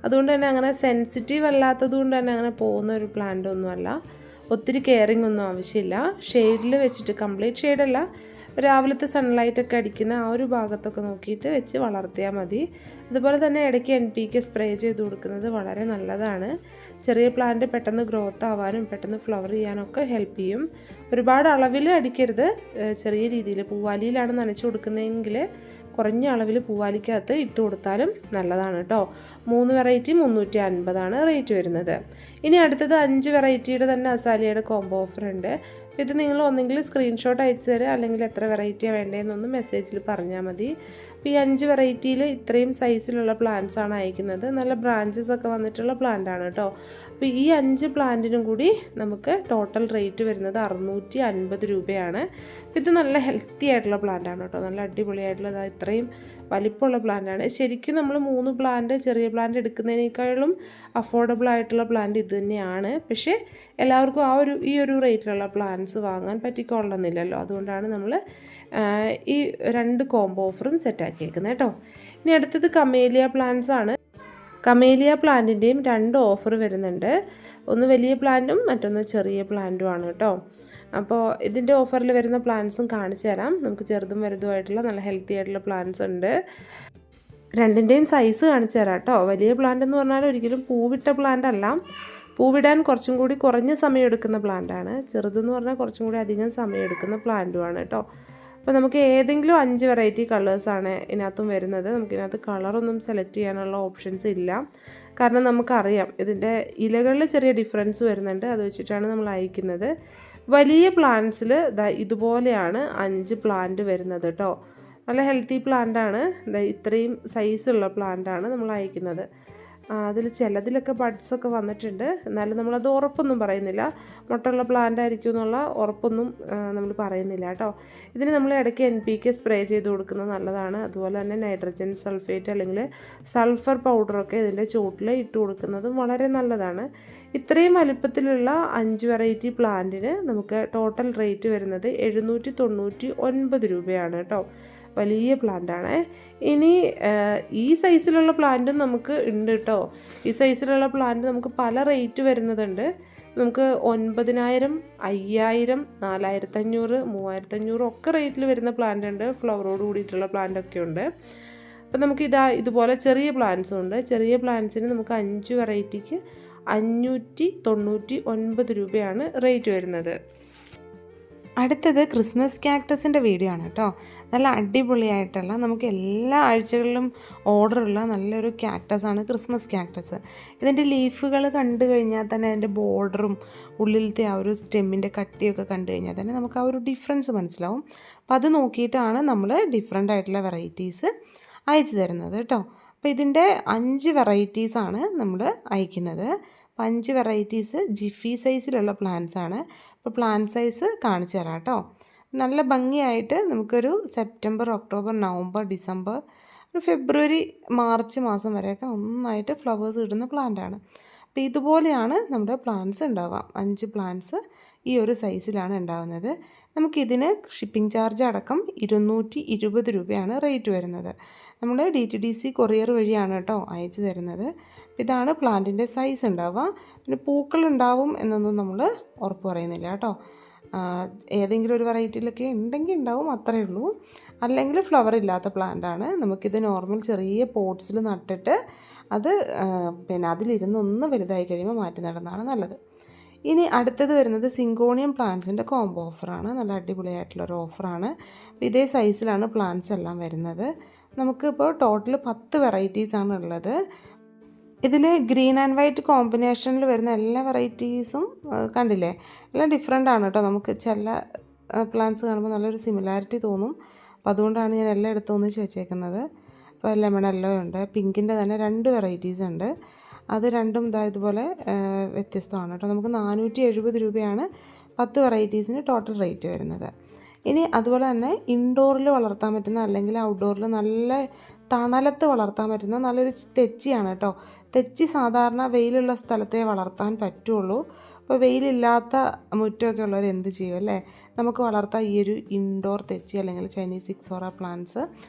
Speaker 1: അതുകൊണ്ട് തന്നെ അങ്ങനെ സെൻസിറ്റീവ് അല്ലാത്തത് കൊണ്ട് തന്നെ അങ്ങനെ പോകുന്ന ഒരു പ്ലാന്റ് ഒന്നുമല്ല. ഒത്തിരി കെയറിങ് ഒന്നും ആവശ്യമില്ല. ഷെയ്ഡിൽ വെച്ചിട്ട്, കംപ്ലീറ്റ് ഷെയ്ഡല്ല, രാവിലത്തെ സൺലൈറ്റൊക്കെ അടിക്കുന്ന ആ ഒരു ഭാഗത്തൊക്കെ നോക്കിയിട്ട് വെച്ച് വളർത്തിയാൽ മതി. അതുപോലെ തന്നെ ഇടയ്ക്ക് NPK സ്പ്രേ ചെയ്ത് കൊടുക്കുന്നത് വളരെ നല്ലതാണ്. ചെറിയ പ്ലാന്റ് പെട്ടെന്ന് ഗ്രോത്ത് ആവാനും പെട്ടെന്ന് ഫ്ലവർ ചെയ്യാനൊക്കെ ഹെൽപ്പ് ചെയ്യും. ഒരുപാട് അളവിൽ അടിക്കരുത്, ചെറിയ രീതിയിൽ. പൂവാലിയിലാണ് നനച്ച് കൊടുക്കുന്നതെങ്കിൽ കുറഞ്ഞ അളവിൽ പൂവാലിക്കകത്ത് ഇട്ട് കൊടുത്താലും നല്ലതാണ് കേട്ടോ. 3 വെറൈറ്റി 350 റേറ്റ് വരുന്നത്. ഇനി അടുത്തത് 5 വെറൈറ്റിയുടെ തന്നെ അസാലിയയുടെ കോംബോ ഓഫർ ഉണ്ട്. ഇത് നിങ്ങൾ ഒന്നെങ്കിൽ സ്ക്രീൻഷോട്ട് അയച്ചു തരിക, അല്ലെങ്കിൽ എത്ര വെറൈറ്റിയാണ് വേണ്ടതെന്നൊന്ന് മെസ്സേജിൽ പറഞ്ഞാൽ മതി. അപ്പോൾ ഈ 5 വെറൈറ്റിയിൽ ഇത്രയും സൈസിലുള്ള പ്ലാന്റ്സ് ആണ് അയക്കുന്നത്. നല്ല ബ്രാഞ്ചസ് ഒക്കെ വന്നിട്ടുള്ള പ്ലാന്റ് ആണ് കേട്ടോ. അപ്പോൾ ഈ 5 പ്ലാന്റിനും കൂടി നമുക്ക് ടോട്ടൽ റേറ്റ് വരുന്നത് 650 രൂപയാണ്. ഇത് നല്ല ഹെൽത്തി ആയിട്ടുള്ള പ്ലാന്റ് ആണ് കേട്ടോ. നല്ല അടിപൊളിയായിട്ടുള്ള ഇത്രയും വലിപ്പമുള്ള പ്ലാന്റ് ആണ്. ശരിക്കും നമ്മൾ 3 പ്ലാന്റ് ചെറിയ പ്ലാന്റ് എടുക്കുന്നതിനേക്കാളും അഫോർഡബിൾ ആയിട്ടുള്ള പ്ലാന്റ് ഇത് തന്നെയാണ്. പക്ഷേ എല്ലാവർക്കും ഈ ഒരു റേറ്റിലുള്ള പ്ലാന്റ്സ് വാങ്ങാൻ പറ്റിക്കൊള്ളുന്നില്ലല്ലോ. അതുകൊണ്ടാണ് നമ്മൾ ഈ 2 കോംബോ ഓഫറും സെറ്റാക്കിയേക്കുന്നത് കേട്ടോ. ഇനി അടുത്തത് കമേലിയ പ്ലാന്റ്സ് ആണ്. കമേലിയ പ്ലാന്റിൻ്റെയും 2 ഓഫർ വരുന്നുണ്ട്. ഒന്ന് വലിയ പ്ലാന്റും മറ്റൊന്ന് ചെറിയ പ്ലാന്റും ആണ് കേട്ടോ. അപ്പോൾ ഇതിൻ്റെ ഓഫറിൽ വരുന്ന പ്ലാന്റ്സും കാണിച്ചു തരാം. നമുക്ക് ചെറുതും വലുതുമായിട്ടുള്ള നല്ല ഹെൽത്തി ആയിട്ടുള്ള പ്ലാന്റ്സ് ഉണ്ട്. 2ൻ്റെയും സൈസ് കാണിച്ചു തരാം കേട്ടോ. വലിയ പ്ലാന്റ് എന്ന് പറഞ്ഞാൽ ഒരിക്കലും പൂവിട്ട പ്ലാന്റ് അല്ല. പൂവിടാൻ കുറച്ചും കൂടി കുറഞ്ഞ സമയം എടുക്കുന്ന പ്ലാന്റാണ്. ചെറുതെന്ന് പറഞ്ഞാൽ കുറച്ചും കൂടി അധികം സമയം എടുക്കുന്ന പ്ലാന്റുമാണ് കേട്ടോ. അപ്പോൾ നമുക്ക് ഏതെങ്കിലും 5 വെറൈറ്റി കളേഴ്സാണ് ഇതിനകത്തും വരുന്നത്. നമുക്കിതിനകത്ത് കളറൊന്നും സെലക്ട് ചെയ്യാനുള്ള ഓപ്ഷൻസ് ഇല്ല. കാരണം നമുക്കറിയാം ഇതിൻ്റെ ഇലകളിൽ ചെറിയ ഡിഫറൻസ് വരുന്നുണ്ട്. അത് വെച്ചിട്ടാണ് നമ്മൾ അയക്കുന്നത്. വലിയ പ്ലാന്റ്സിൽ ഇതുപോലെയാണ് 5 പ്ലാന്റ് വരുന്നത് കേട്ടോ. നല്ല ഹെൽത്തി പ്ലാന്റാണ്. ഇത്രയും സൈസുള്ള പ്ലാന്റാണ് നമ്മൾ അയക്കുന്നത്. അതിൽ ചിലതിലൊക്കെ ബഡ്സൊക്കെ വന്നിട്ടുണ്ട്. എന്നാലും നമ്മളത് ഉറപ്പൊന്നും പറയുന്നില്ല. മുട്ടുള്ള പ്ലാന്റ് ആയിരിക്കും എന്നുള്ള ഉറപ്പൊന്നും നമ്മൾ പറയുന്നില്ല കേട്ടോ. ഇതിന് നമ്മൾ ഇടയ്ക്ക് NPK സ്പ്രേ ചെയ്ത് കൊടുക്കുന്നത് നല്ലതാണ്. അതുപോലെ തന്നെ നൈട്രജൻ സൾഫേറ്റ് അല്ലെങ്കിൽ സൾഫർ പൗഡറൊക്കെ ഇതിൻ്റെ ചുവട്ടിൽ ഇട്ട് കൊടുക്കുന്നതും വളരെ നല്ലതാണ്. ഇത്രയും വലിപ്പത്തിലുള്ള 5 വെറൈറ്റി പ്ലാന്റിന് നമുക്ക് ടോട്ടൽ റേറ്റ് വരുന്നത് 799 രൂപയാണ് കേട്ടോ. വലിയ പ്ലാന്റാണ്. ഇനി ഈ സൈസിലുള്ള പ്ലാന്റും നമുക്ക് ഉണ്ട് കേട്ടോ. ഈ സൈസിലുള്ള പ്ലാന്റ് നമുക്ക് പല റേറ്റ് വരുന്നതുണ്ട്. നമുക്ക് 9000, 5000, 4500, 3500 ഒക്കെ റേറ്റിൽ വരുന്ന പ്ലാന്റ് ഉണ്ട്. ഫ്ലവറോട് കൂടിയിട്ടുള്ള പ്ലാന്റ് ഒക്കെ ഉണ്ട്. അപ്പം നമുക്ക് ഇതുപോലെ ചെറിയ പ്ലാന്റ്സും ഉണ്ട്. ചെറിയ പ്ലാന്റ്സിന് നമുക്ക് 5 വെറൈറ്റിക്ക് 599 രൂപയാണ് റേറ്റ് വരുന്നത്. അടുത്തത് ക്രിസ്മസ് കാക്ടസിൻ്റെ വീഡിയോ ആണ് കേട്ടോ. നല്ല അടിപൊളിയായിട്ടുള്ള നമുക്ക് എല്ലാ ആഴ്ചകളിലും ഓർഡറുള്ള നല്ലൊരു കാക്ടസാണ് ക്രിസ്മസ് കാക്ടസ്. ഇതിൻ്റെ ലീഫുകൾ കണ്ടു കഴിഞ്ഞാൽ തന്നെ അതിൻ്റെ ബോർഡറും ഉള്ളിലത്തെ ആ ഒരു സ്റ്റെമ്മിൻ്റെ കട്ടിയൊക്കെ കണ്ടു കഴിഞ്ഞാൽ തന്നെ നമുക്ക് ആ ഒരു ഡിഫറൻസ് മനസ്സിലാവും. അപ്പോൾ അത് നോക്കിയിട്ടാണ് നമ്മൾ ഡിഫറെൻ്റ് ആയിട്ടുള്ള വെറൈറ്റീസ് അയച്ചു തരുന്നത് കേട്ടോ. അപ്പോൾ ഇതിൻ്റെ 5 വെറൈറ്റീസാണ് നമ്മൾ അയക്കുന്നത്. 5 വെറൈറ്റീസ് ജിഫി സൈസിലുള്ള പ്ലാന്റ്സ് ആണ്. അപ്പോൾ പ്ലാന്റ് സൈസ് കാണിച്ചു തരാം കേട്ടോ. നല്ല ഭംഗിയായിട്ട് നമുക്കൊരു സെപ്റ്റംബർ, ഒക്ടോബർ, നവംബർ, ഡിസംബർ, ഒരു ഫെബ്രുവരി, മാർച്ച് മാസം വരെയൊക്കെ നന്നായിട്ട് ഫ്ലവേഴ്സ് ഇടുന്ന പ്ലാന്റാണ്. അപ്പോൾ ഇതുപോലെയാണ് നമ്മുടെ പ്ലാന്റ്സ് ഉണ്ടാവുക. 5 പ്ലാന്റ്സ് ഈ ഒരു സൈസിലാണ് ഉണ്ടാകുന്നത്. നമുക്കിതിന് ഷിപ്പിംഗ് ചാർജ് അടക്കം 220 രൂപയാണ് റേറ്റ് വരുന്നത്. നമ്മൾ DTDC കൊറിയർ വഴിയാണ് കേട്ടോ അയച്ചു തരുന്നത്. ഇതാണ് പ്ലാന്റിൻ്റെ സൈസ് ഉണ്ടാവുക. പിന്നെ പൂക്കളുണ്ടാവും എന്നൊന്നും നമ്മൾ ഉറപ്പ് പറയുന്നില്ല കേട്ടോ. ഏതെങ്കിലും ഒരു വെറൈറ്റിയിലൊക്കെ ഉണ്ടെങ്കിൽ ഉണ്ടാവും, അത്രയേ ഉള്ളൂ. അല്ലെങ്കിൽ ഫ്ലവർ ഇല്ലാത്ത പ്ലാന്റാണ്. നമുക്കിത് നോർമൽ ചെറിയ പോട്ട്സിൽ നട്ടിട്ട് അത് പിന്നെ അതിലിരുന്ന് ഒന്ന് വലുതായി കഴിയുമ്പോൾ മാറ്റി നടുന്നതാണ് നല്ലത്. ഇനി അടുത്തത് വരുന്നത് സിങ്കോണിയം പ്ലാന്റ്സിൻ്റെ കോംബോ ഓഫറാണ്. നല്ല അടിപൊളിയായിട്ടുള്ളൊരു ഓഫറാണ്. ഇതേ സൈസിലാണ് പ്ലാന്റ്സ് എല്ലാം വരുന്നത്. നമുക്കിപ്പോൾ ടോട്ടൽ 10 വെറൈറ്റീസാണ് ഉള്ളത്. ഇതിൽ ഗ്രീൻ ആൻഡ് വൈറ്റ് കോമ്പിനേഷനിൽ വരുന്ന എല്ലാ വെറൈറ്റീസും കണ്ടില്ലേ, എല്ലാം ഡിഫറെൻ്റ് ആണ് കേട്ടോ. നമുക്ക് ചില പ്ലാന്റ്സ് കാണുമ്പോൾ നല്ലൊരു സിമിലാരിറ്റി തോന്നും. അപ്പോൾ അതുകൊണ്ടാണ് ഞാൻ എല്ലാം എടുത്തൊന്നിച്ച് വെച്ചേക്കുന്നത്. ഇപ്പോൾ ലെമൺ യെല്ലോ ഉണ്ട്, പിങ്കിൻ്റെ തന്നെ 2 വെറൈറ്റീസ് ഉണ്ട്. അത് രണ്ടും ഇതുപോലെ വ്യത്യസ്തമാണ് കേട്ടോ. നമുക്ക് 470 രൂപയാണ് 10 വെറൈറ്റീസിന് ടോട്ടൽ റേറ്റ് വരുന്നത്. ഇനി അതുപോലെ തന്നെ ഇൻഡോറിൽ വളർത്താൻ പറ്റുന്ന അല്ലെങ്കിൽ ഔട്ട്ഡോറിൽ നല്ല തണലത്ത് വളർത്താൻ പറ്റുന്ന നല്ലൊരു തെച്ചിയാണ് കേട്ടോ. തെച്ചി സാധാരണ വെയിലുള്ള സ്ഥലത്തേ വളർത്താൻ പറ്റുള്ളൂ. അപ്പോൾ വെയിലില്ലാത്ത മുറ്റമൊക്കെ ഉള്ളവർ എന്ത് ചെയ്യും അല്ലേ, നമുക്ക് വളർത്താം ഈ ഒരു ഇൻഡോർ തെച്ചി അല്ലെങ്കിൽ ചൈനീസ് ഇക്സോറ പ്ലാന്റ്സ്.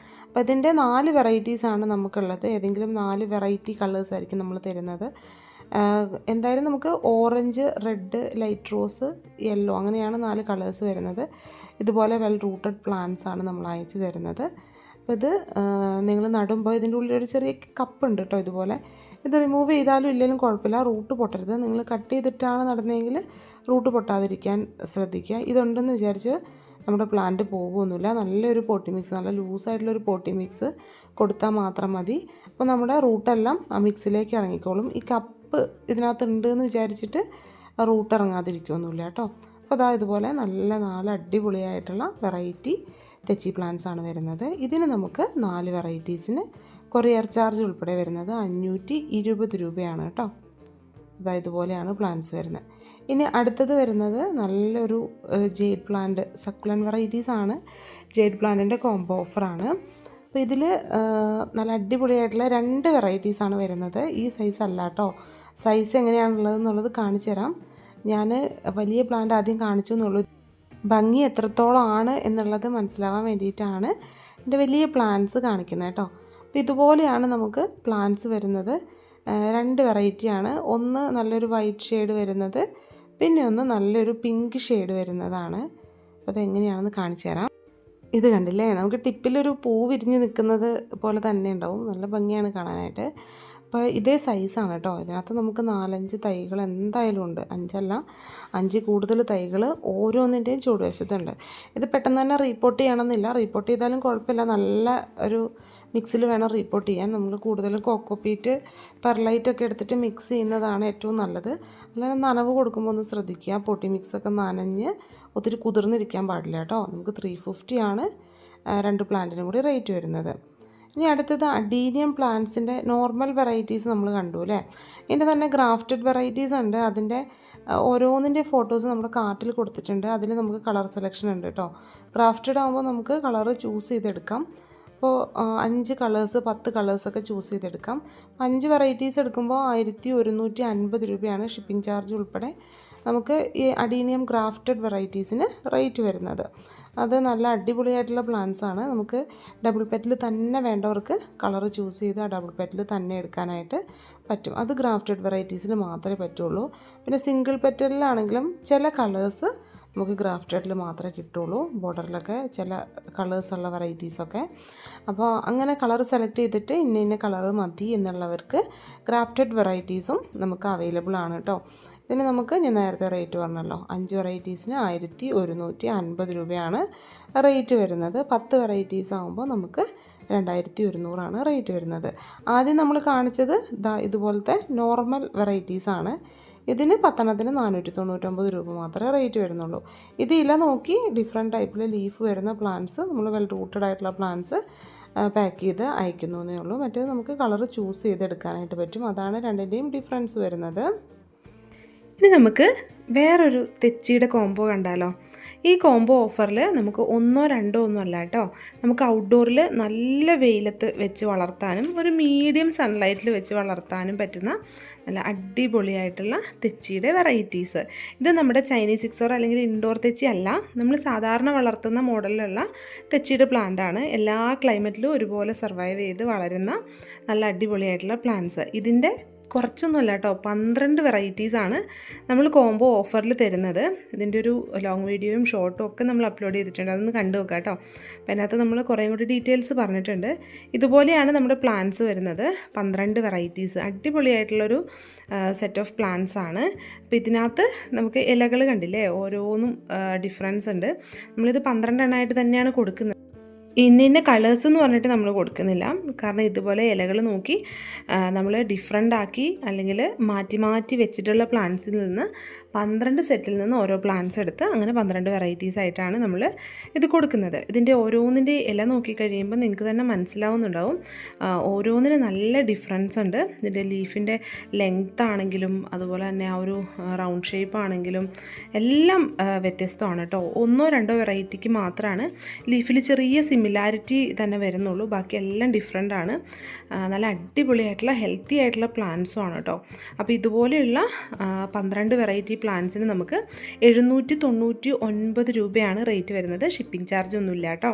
Speaker 1: അപ്പോൾ ഇതിൻ്റെ 4 വെറൈറ്റീസാണ് നമുക്കുള്ളത്. ഏതെങ്കിലും 4 വെറൈറ്റി കളേഴ്സ് ആയിരിക്കും നമ്മൾ തരുന്നത്. എന്തായാലും നമുക്ക് orange, red, light rose, yellow അങ്ങനെയാണ് 4 കളേഴ്സ് വരുന്നത്. ഇതുപോലെ വെൽ റൂട്ടഡ് പ്ലാന്റ്സ് ആണ് നമ്മൾ അയച്ചു തരുന്നത്. അപ്പോൾ ഇത് നിങ്ങൾ നടുമ്പോൾ ഇതിൻ്റെ ഉള്ളിൽ ഒരു ചെറിയ കപ്പ് ഉണ്ട് കേട്ടോ. ഇതുപോലെ ഇത് റിമൂവ് ചെയ്താലും ഇല്ലെങ്കിലും കുഴപ്പമില്ല, റൂട്ട് പൊട്ടരുത്. നിങ്ങൾ കട്ട് ചെയ്തിട്ടാണ് നടുന്നതെങ്കിൽ റൂട്ട് പൊട്ടാതിരിക്കാൻ ശ്രദ്ധിക്കുക. ഇതുണ്ടെന്ന് വിചാരിച്ച് നമ്മുടെ പ്ലാന്റ് പോകുമൊന്നുമില്ല. നല്ലൊരു പോട്ടി മിക്സ്, നല്ല ലൂസായിട്ടുള്ളൊരു പോട്ടി മിക്സ് കൊടുത്താൽ മാത്രം മതി. അപ്പോൾ നമ്മുടെ റൂട്ടെല്ലാം ആ മിക്സിലേക്ക് ഇറങ്ങിക്കോളും. ഈ കപ്പ് ഇതിനകത്ത് ഉണ്ട് എന്ന് വിചാരിച്ചിട്ട് റൂട്ട് ഇറങ്ങാതിരിക്കുകയൊന്നുമില്ല കേട്ടോ. അപ്പോൾ ഇതുപോലെ നല്ല 4 അടിപൊളിയായിട്ടുള്ള വെറൈറ്റി തെച്ചി പ്ലാന്റ്സ് ആണ് വരുന്നത്. ഇതിന് നമുക്ക് 4 വെറൈറ്റീസിന് കൊറിയർ ചാർജ് ഉൾപ്പെടെ വരുന്നത് 520 രൂപയാണ് കേട്ടോ. ഇതുപോലെയാണ് പ്ലാന്റ്സ് വരുന്നത്. ഇനി അടുത്തത് വരുന്നത് നല്ലൊരു ജെയ്ഡ് പ്ലാന്റ്, സക്കുലൻ വെറൈറ്റീസ് ആണ്. ജെയ്ഡ് പ്ലാന്റിൻ്റെ കോംബോ ഓഫറാണ്. അപ്പോൾ ഇതിൽ നല്ല അടിപൊളിയായിട്ടുള്ള 2 വെറൈറ്റീസാണ് വരുന്നത്. ഈ സൈസ് അല്ല കേട്ടോ. സൈസ് എങ്ങനെയാണുള്ളതെന്നുള്ളത് കാണിച്ചു തരാം. ഞാൻ വലിയ പ്ലാന്റ് ആദ്യം കാണിച്ചു എന്നുള്ളൂ. ഭംഗി എത്രത്തോളം ആണ് എന്നുള്ളത് മനസ്സിലാവാൻ വേണ്ടിയിട്ടാണ് എൻ്റെ വലിയ പ്ലാന്റ്സ് കാണിക്കുന്നത് കേട്ടോ. അപ്പോൾ ഇതുപോലെയാണ് നമുക്ക് പ്ലാന്റ്സ് വരുന്നത്. 2 വെറൈറ്റിയാണ്. ഒന്ന് നല്ലൊരു വൈറ്റ് ഷെയ്ഡ് വരുന്നത്, പിന്നെ ഒന്ന് നല്ലൊരു പിങ്ക് ഷെയ്ഡ് വരുന്നതാണ്. അപ്പോൾ അതെങ്ങനെയാണെന്ന് കാണിച്ചു തരാം. ഇത് കണ്ടില്ലേ, നമുക്ക് ടിപ്പിലൊരു പൂ വിരിഞ്ഞ് നിൽക്കുന്നത് പോലെ തന്നെ ഉണ്ടാവും. നല്ല ഭംഗിയാണ് കാണാനായിട്ട്. അപ്പോൾ ഇതേ സൈസാണ് കേട്ടോ. ഇതിനകത്ത് നമുക്ക് 4-5 തൈകൾ എന്തായാലും ഉണ്ട്. 5 അല്ല, 5 കൂടുതൽ തൈകൾ ഓരോന്നിൻ്റെയും ചുവടുവശത്തുണ്ട്. ഇത് പെട്ടെന്ന് തന്നെ റീപ്പോർട്ട് ചെയ്യണമെന്നില്ല. റീപ്പോർട്ട് ചെയ്താലും കുഴപ്പമില്ല. നല്ല ഒരു മിക്സിൽ വേണം റീപ്പോർട്ട് ചെയ്യാൻ. നമ്മൾ കൂടുതലും കോക്കോപീറ്റ്, പെർലൈറ്റൊക്കെ എടുത്തിട്ട് മിക്സ് ചെയ്യുന്നതാണ് ഏറ്റവും നല്ലത്. അല്ലാതെ നനവ് കൊടുക്കുമ്പോൾ ഒന്ന് ശ്രദ്ധിക്കുക. പൊട്ടി മിക്സൊക്കെ നനഞ്ഞ് ഒത്തിരി കുതിർന്നിരിക്കാൻ പാടില്ല കേട്ടോ. നമുക്ക് 350 ആണ് 2 പ്ലാന്റിനും കൂടി റേറ്റ് വരുന്നത്. ഇനി അടുത്തത് അഡീനിയം പ്ലാന്റ്സിൻ്റെ നോർമൽ വെറൈറ്റീസ് നമ്മൾ കണ്ടു അല്ലേ. ഇതിൻ്റെ തന്നെ ഗ്രാഫ്റ്റഡ് വെറൈറ്റീസ് ഉണ്ട്. അതിൻ്റെ ഓരോന്നിൻ്റെ ഫോട്ടോസ് നമ്മുടെ കാർട്ടിൽ കൊടുത്തിട്ടുണ്ട്. അതിൽ നമുക്ക് കളർ സെലക്ഷൻ ഉണ്ട് കേട്ടോ. ഗ്രാഫ്റ്റഡ് ആകുമ്പോൾ നമുക്ക് കളറ് ചൂസ് ചെയ്തെടുക്കാം. അപ്പോൾ 5 കളേഴ്സ് 10 കളേഴ്സൊക്കെ ചൂസ് ചെയ്തെടുക്കാം. 5 വെറൈറ്റീസ് എടുക്കുമ്പോൾ 1150 രൂപയാണ് ഷിപ്പിംഗ് ചാർജ് ഉൾപ്പെടെ നമുക്ക് ഈ അഡീനിയം ഗ്രാഫ്റ്റഡ് വെറൈറ്റീസിന് റേറ്റ് വരുന്നത്. അത് നല്ല അടിപൊളിയായിട്ടുള്ള പ്ലാന്റ്സ് ആണ്. നമുക്ക് ഡബിൾ പെറ്റൽ തന്നെ വേണ്ടവർക്ക് കളർ ചൂസ് ചെയ്ത് ആ ഡബിൾ പെറ്റൽ തന്നെ എടുക്കാനായിട്ട് പറ്റും. അത് ഗ്രാഫ്റ്റഡ് വെറൈറ്റീസിൽ മാത്രമേ പറ്റുള്ളൂ. പിന്നെ സിംഗിൾ പെറ്റലിലാണെങ്കിലും ചില കളേഴ്സ് നമുക്ക് ഗ്രാഫ്റ്റഡിൽ മാത്രമേ കിട്ടുള്ളൂ. ബോർഡറിലൊക്കെ ചില കളേഴ്സുള്ള വെറൈറ്റീസൊക്കെ. അപ്പോൾ അങ്ങനെ കളർ സെലക്ട് ചെയ്തിട്ട് ഇന്ന കളർ മതി എന്നുള്ളവർക്ക് ഗ്രാഫ്റ്റഡ് വെറൈറ്റീസും നമുക്ക് അവൈലബിൾ ആണ് കേട്ടോ. ഇതിന് നമുക്ക് ഞാൻ നേരത്തെ റേറ്റ് പറഞ്ഞല്ലോ, 5 വെറൈറ്റീസിന് 1150 രൂപയാണ് റേറ്റ് വരുന്നത്. 10 വെറൈറ്റീസ് ആകുമ്പോൾ നമുക്ക് 2100 റേറ്റ് വരുന്നത്. ആദ്യം നമ്മൾ കാണിച്ചത് ഇതുപോലത്തെ നോർമൽ വെറൈറ്റീസാണ്. ഇതിന് 10 499 രൂപ മാത്രമേ റേറ്റ് വരുന്നുള്ളൂ. ഇത് ഇല നോക്കി ഡിഫറെൻറ്റ് ടൈപ്പിൽ ലീഫ് വരുന്ന പ്ലാന്റ്സ് നമ്മൾ വെൽ റൂട്ടഡ് ആയിട്ടുള്ള പ്ലാന്റ്സ് പാക്ക് ചെയ്ത് അയക്കുന്നു എന്നേ ഉള്ളൂ. മറ്റേത് നമുക്ക് കളർ ചൂസ് ചെയ്തെടുക്കാനായിട്ട് പറ്റും. അതാണ് രണ്ടിൻ്റെയും ഡിഫറൻസ് വരുന്നത്. ഇനി നമുക്ക് വേറൊരു തെച്ചിയുടെ കോംബോ കണ്ടാലോ. ഈ കോംബോ ഓഫറിൽ നമുക്ക് 1 2 ഒന്നും അല്ല കേട്ടോ. നമുക്ക് ഔട്ട്ഡോറിൽ നല്ല വെയിലത്ത് വെച്ച് വളർത്താനും ഒരു മീഡിയം സൺലൈറ്റിൽ വെച്ച് വളർത്താനും പറ്റുന്ന നല്ല അടിപൊളിയായിട്ടുള്ള തെച്ചിയുടെ വെറൈറ്റീസ്. ഇത് നമ്മുടെ ചൈനീസ് സിക്സോർ അല്ലെങ്കിൽ ഇൻഡോർ തെച്ചി അല്ല, നമ്മൾ സാധാരണ വളർത്തുന്ന മോഡലിലുള്ള തെച്ചിയുടെ പ്ലാന്റാണ്. എല്ലാ ക്ലൈമറ്റിലും ഒരുപോലെ സർവൈവ് ചെയ്ത് വളരുന്ന നല്ല അടിപൊളിയായിട്ടുള്ള പ്ലാന്റ്സ്. ഇതിൻ്റെ കുറച്ചൊന്നുമല്ല കേട്ടോ, 12 വെറൈറ്റീസാണ് നമ്മൾ കോംബോ ഓഫറിൽ തരുന്നത്. ഇതിൻ്റെ ഒരു ലോങ് വീഡിയോയും ഷോർട്ടും ഒക്കെ നമ്മൾ അപ്ലോഡ് ചെയ്തിട്ടുണ്ട്. അതൊന്ന് കണ്ടു നോക്കാം കേട്ടോ. അപ്പോൾ അതിനകത്ത് നമ്മൾ കുറേ കൂടി ഡീറ്റെയിൽസ് പറഞ്ഞിട്ടുണ്ട്. ഇതുപോലെയാണ് നമ്മുടെ പ്ലാന്റ്സ് വരുന്നത്. 12 വെറൈറ്റീസ് അടിപൊളിയായിട്ടുള്ളൊരു സെറ്റ് ഓഫ് പ്ലാന്റ്സ് ആണ്. അപ്പോൾ ഇതിനകത്ത് നമുക്ക് ഇലകൾ കണ്ടില്ലേ, ഓരോന്നും ഡിഫറൻസ് ഉണ്ട്. നമ്മളിത് 12 എണ്ണമായിട്ട് തന്നെയാണ് കൊടുക്കുന്നത്. ഇന്ന കളേഴ്സ് എന്ന് പറഞ്ഞിട്ട് നമ്മൾ കൊടുക്കുന്നില്ല. കാരണം ഇതുപോലെ ഇലകൾ നോക്കി നമ്മൾ ഡിഫറെൻ്റ് ആക്കി അല്ലെങ്കിൽ മാറ്റി മാറ്റി വെച്ചിട്ടുള്ള പ്ലാന്റ്സിൽ നിന്ന് 12 സെറ്റിൽ നിന്ന് ഓരോ പ്ലാന്റ്സ് എടുത്ത് അങ്ങനെ 12 വെറൈറ്റീസ് ആയിട്ടാണ് നമ്മൾ ഇത് കൊടുക്കുന്നത്. ഇതിൻ്റെ ഓരോന്നിൻ്റെ ഇല നോക്കിക്കഴിയുമ്പോൾ നിങ്ങൾക്ക് തന്നെ മനസ്സിലാവുന്നുണ്ടാവും, ഓരോന്നിന് നല്ല ഡിഫറൻസ് ഉണ്ട്. ഇതിൻ്റെ ലീഫിൻ്റെ ലെങ്ത് ആണെങ്കിലും അതുപോലെ തന്നെ ആ ഒരു റൗണ്ട് ഷേപ്പ് ആണെങ്കിലും എല്ലാം വ്യത്യസ്തമാണ് കേട്ടോ. 1 2 വെറൈറ്റിക്ക് മാത്രമാണ് ലീഫിൽ ചെറിയ സിമിലാരിറ്റി തന്നെ വരുന്നുള്ളൂ. ബാക്കി എല്ലാം ഡിഫറെൻ്റ് ആണ്. നല്ല അടിപൊളിയായിട്ടുള്ള ഹെൽത്തി ആയിട്ടുള്ള പ്ലാന്റ്സും ആണ് കേട്ടോ. അപ്പോൾ ഇതുപോലെയുള്ള 12 വെറൈറ്റി പ്ലാന്റ്സിന് നമുക്ക് 799 രൂപയാണ് റേറ്റ് വരുന്നത്. ഷിപ്പിംഗ് ചാർജ് ഒന്നുമില്ല കേട്ടോ.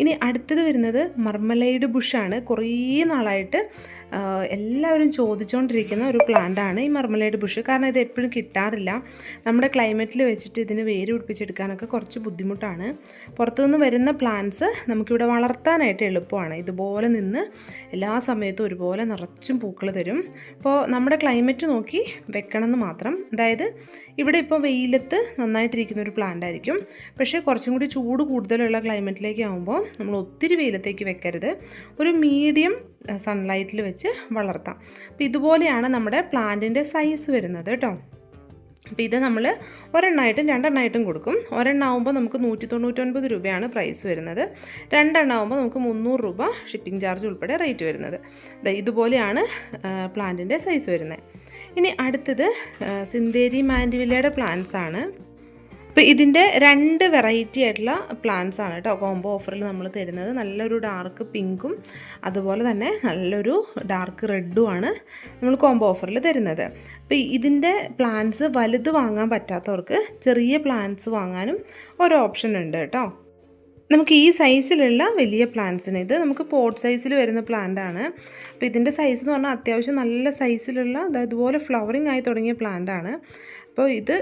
Speaker 1: ഇനി അടുത്തത് വരുന്നത് മർമലൈഡ് ബുഷാണ്. കുറേ നാളായിട്ട് എല്ലാവരും ചോദിച്ചുകൊണ്ടിരിക്കുന്ന ഒരു പ്ലാന്റാണ് ഈ മർമലൈഡ് ബുഷ്. കാരണം ഇത് എപ്പോഴും കിട്ടാറില്ല. നമ്മുടെ ക്ലൈമറ്റിൽ വെച്ചിട്ട് ഇതിന് വേര് പിടിപ്പിച്ചെടുക്കാനൊക്കെ കുറച്ച് ബുദ്ധിമുട്ടാണ്. പുറത്തുനിന്ന് വരുന്ന പ്ലാന്റ്സ് നമുക്കിവിടെ വളർത്താനായിട്ട് എളുപ്പമാണ്. ഇതുപോലെ നിന്ന് എല്ലാ സമയത്തും ഒരുപോലെ നിറച്ചും പൂക്കൾ തരും. അപ്പോൾ നമ്മുടെ ക്ലൈമറ്റ് നോക്കി വെക്കണമെന്ന് മാത്രം. അതായത് ഇവിടെ ഇപ്പോൾ വെയിലത്ത് നന്നായിട്ടിരിക്കുന്ന ഒരു പ്ലാന്റ് ആയിരിക്കും. പക്ഷേ കുറച്ചും കൂടി ചൂട് കൂടുതലുള്ള ക്ലൈമറ്റിലേക്ക് ആകുമ്പോൾ നമ്മൾ ഒത്തിരി വെയിലത്തേക്ക് വെക്കരുത്. ഒരു മീഡിയം സൺലൈറ്റിൽ വെച്ച് വളർത്താം. അപ്പോൾ ഇതുപോലെയാണ് നമ്മുടെ പ്ലാന്റിൻ്റെ സൈസ് വരുന്നത് കേട്ടോ. അപ്പോൾ ഇത് നമ്മൾ ഒരെണ്ണമായിട്ടും രണ്ടെണ്ണമായിട്ടും കൊടുക്കും. ഒരെണ്ണമാകുമ്പോൾ നമുക്ക് 199 രൂപയാണ് പ്രൈസ് വരുന്നത്. രണ്ടെണ്ണമാകുമ്പോൾ നമുക്ക് 300 രൂപ ഷിപ്പിംഗ് ചാർജ് ഉൾപ്പെടെ റേറ്റ് വരുന്നത്. ഇതുപോലെയാണ് പ്ലാന്റിൻ്റെ സൈസ് വരുന്നത്. ഇനി അടുത്തത് സിന്തേരി മാൻഡിവില്ലയുടെ പ്ലാന്റ്സ് ആണ്. അപ്പോൾ ഇതിൻ്റെ 2 വെറൈറ്റി ആയിട്ടുള്ള പ്ലാന്റ്സ് ആണ് കേട്ടോ കോംബോ ഓഫറിൽ നമ്മൾ തരുന്നത്. നല്ലൊരു ഡാർക്ക് പിങ്കും അതുപോലെ തന്നെ നല്ലൊരു ഡാർക്ക് റെഡുമാണ് നമ്മൾ കോംബോ ഓഫറിൽ തരുന്നത്. അപ്പോൾ ഇതിൻ്റെ പ്ലാന്റ്സ് വലുത് വാങ്ങാൻ പറ്റാത്തവർക്ക് ചെറിയ പ്ലാന്റ്സ് വാങ്ങാനും ഒരു ഓപ്ഷൻ ഉണ്ട് കേട്ടോ. നമുക്ക് ഈ സൈസിലുള്ള വലിയ പ്ലാന്റ്സിന്, ഇത് നമുക്ക് പോട്ട് സൈസിൽ വരുന്ന പ്ലാന്റ് ആണ്. അപ്പോൾ ഇതിൻ്റെ സൈസ് എന്ന് പറഞ്ഞാൽ അത്യാവശ്യം നല്ല സൈസിലുള്ള ഇതുപോലെ ഫ്ലവറിങ് ആയി തുടങ്ങിയ പ്ലാന്റ് ആണ്. അപ്പോൾ ഇത്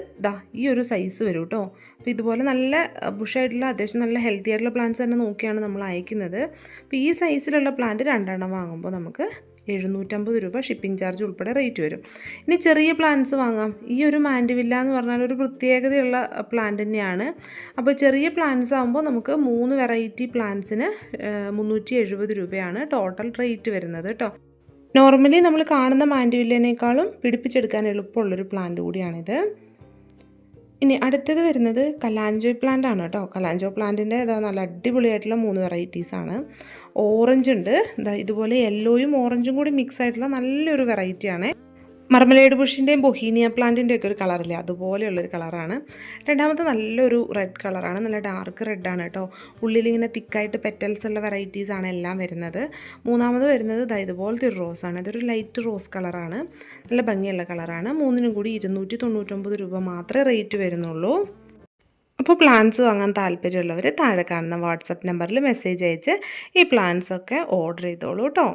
Speaker 1: ഈ ഒരു സൈസ് വരും കേട്ടോ. അപ്പോൾ ഇതുപോലെ നല്ല ബുഷായിട്ടുള്ള അത്യാവശ്യം നല്ല ഹെൽത്തി ആയിട്ടുള്ള പ്ലാന്റ്സ് തന്നെ നോക്കിയാണ് നമ്മൾ അയക്കുന്നത്. അപ്പോൾ ഈ സൈസിലുള്ള പ്ലാന്റ് 2 എണ്ണം വാങ്ങുമ്പോൾ നമുക്ക് 750 രൂപ ഷിപ്പിംഗ് ചാർജ് ഉൾപ്പെടെ റേറ്റ് വരും. ഇനി ചെറിയ പ്ലാന്റ്സ് വാങ്ങാം. ഈ ഒരു മാൻഡിവില്ല എന്ന് പറഞ്ഞാൽ ഒരു പ്രത്യേകതയുള്ള പ്ലാന്റ് തന്നെയാണ്. അപ്പോൾ ചെറിയ പ്ലാന്റ്സ് ആകുമ്പോൾ നമുക്ക് 3 വെറൈറ്റി പ്ലാന്റ്സിന് 370 രൂപയാണ് ടോട്ടൽ റേറ്റ് വരുന്നത് കേട്ടോ. നോർമലി നമ്മൾ കാണുന്ന മാൻഡിവില്ലേനേക്കാളും പിടിപ്പിച്ചെടുക്കാൻ എളുപ്പമുള്ളൊരു പ്ലാന്റ് കൂടിയാണിത്. ഇനി അടുത്തത് വരുന്നത് കലാഞ്ചോ പ്ലാന്റ് ആണ് കേട്ടോ. കലാഞ്ചോ പ്ലാന്റിൻ്റെ നല്ല അടിപൊളിയായിട്ടുള്ള 3 വെറൈറ്റീസാണ്. ഓറഞ്ച് ഉണ്ട്, ഇതുപോലെ യെല്ലോയും ഓറഞ്ചും കൂടി മിക്സ് ആയിട്ടുള്ള നല്ലൊരു വെറൈറ്റിയാണ്. മർമലേഡ് ബുഷിൻ്റെയും ബൊഹീനിയ പ്ലാന്റിൻ്റെയൊക്കെ ഒരു കളറില്ലേ, അതുപോലെയുള്ളൊരു കളറാണ്. രണ്ടാമത്തെ നല്ലൊരു റെഡ് കളറാണ്, നല്ല ഡാർക്ക് റെഡാണ് കേട്ടോ. ഉള്ളിലിങ്ങനെ തിക്കായിട്ട് പെറ്റൽസ് ഉള്ള വെറൈറ്റീസാണ് എല്ലാം വരുന്നത്. മൂന്നാമത് വരുന്നത് ഇതുപോലത്തെ ഒരു റോസാണ്. ഇതൊരു ലൈറ്റ് റോസ് കളറാണ്, നല്ല ഭംഗിയുള്ള കളറാണ്. മൂന്നിനും കൂടി 299 രൂപ മാത്രമേ റേറ്റ് വരുന്നുള്ളൂ. അപ്പോൾ പ്ലാന്റ്സ് വാങ്ങാൻ താല്പര്യമുള്ളവർ താഴെ കാണുന്ന വാട്സപ്പ് നമ്പറിൽ മെസ്സേജ് അയച്ച് ഈ പ്ലാന്റ്സൊക്കെ ഓർഡർ ചെയ്തോളൂ കേട്ടോ.